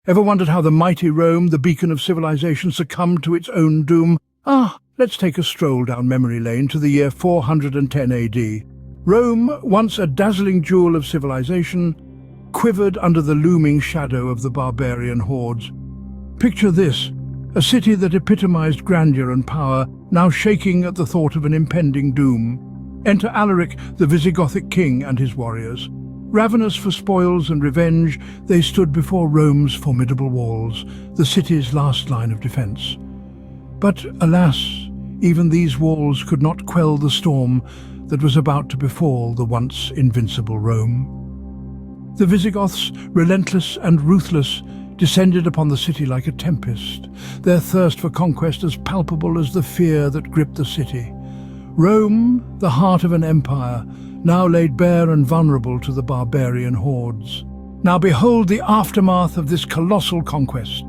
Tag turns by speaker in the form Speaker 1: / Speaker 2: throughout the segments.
Speaker 1: Ever wondered how the mighty Rome, the beacon of civilization, succumbed to its own doom? Let's take a stroll down memory lane to the year 410 AD. Rome, once a dazzling jewel of civilization, quivered under the looming shadow of the barbarian hordes. Picture this, a city that epitomized grandeur and power, now shaking at the thought of an impending doom. Enter Alaric, the Visigothic king, and his warriors. Ravenous for spoils and revenge, they stood before Rome's formidable walls, the city's last line of defense. But alas, even these walls could not quell the storm that was about to befall the once invincible Rome. The Visigoths, relentless and ruthless, descended upon the city like a tempest, their thirst for conquest as palpable as the fear that gripped the city. Rome, the heart of an empire, now laid bare and vulnerable to the barbarian hordes. Now behold the aftermath of this colossal conquest.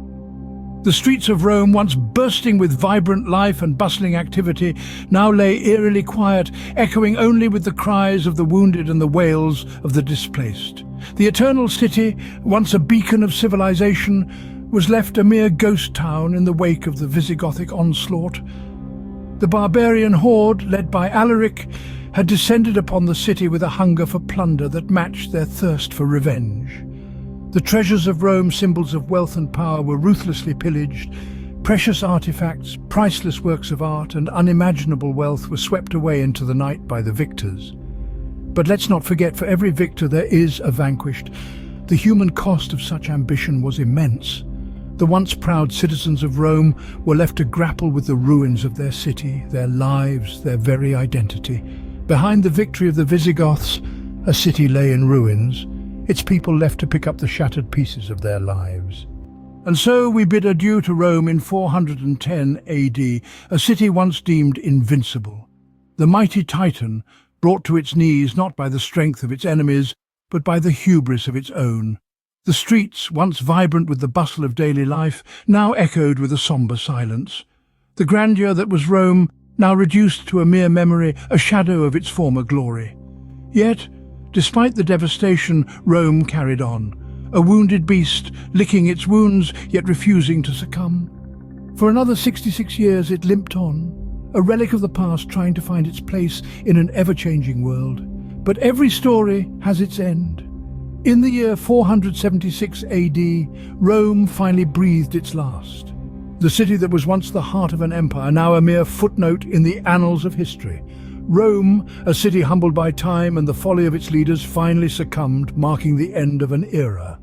Speaker 1: The streets of Rome, once bursting with vibrant life and bustling activity, now lay eerily quiet, echoing only with the cries of the wounded and the wails of the displaced. The eternal city, once a beacon of civilization, was left a mere ghost town in the wake of the Visigothic onslaught. The barbarian horde, led by Alaric, had descended upon the city with a hunger for plunder that matched their thirst for revenge. The treasures of Rome, symbols of wealth and power, were ruthlessly pillaged. Precious artifacts, priceless works of art, and unimaginable wealth were swept away into the night by the victors. But let's not forget, for every victor there is a vanquished. The human cost of such ambition was immense. The once proud citizens of Rome were left to grapple with the ruins of their city, their lives, their very identity. Behind the victory of the Visigoths, a city lay in ruins, its people left to pick up the shattered pieces of their lives. And so we bid adieu to Rome in 410 AD, a city once deemed invincible. The mighty Titan, brought to its knees not by the strength of its enemies, but by the hubris of its own. The streets, once vibrant with the bustle of daily life, now echoed with a sombre silence. The grandeur that was Rome, now reduced to a mere memory, a shadow of its former glory. Yet, despite the devastation, Rome carried on, a wounded beast, licking its wounds, yet refusing to succumb. For another 66 years it limped on, a relic of the past trying to find its place in an ever-changing world. But every story has its end. In the year 476 AD, Rome finally breathed its last. The city that was once the heart of an empire, now a mere footnote in the annals of history. Rome, a city humbled by time and the folly of its leaders, finally succumbed, marking the end of an era.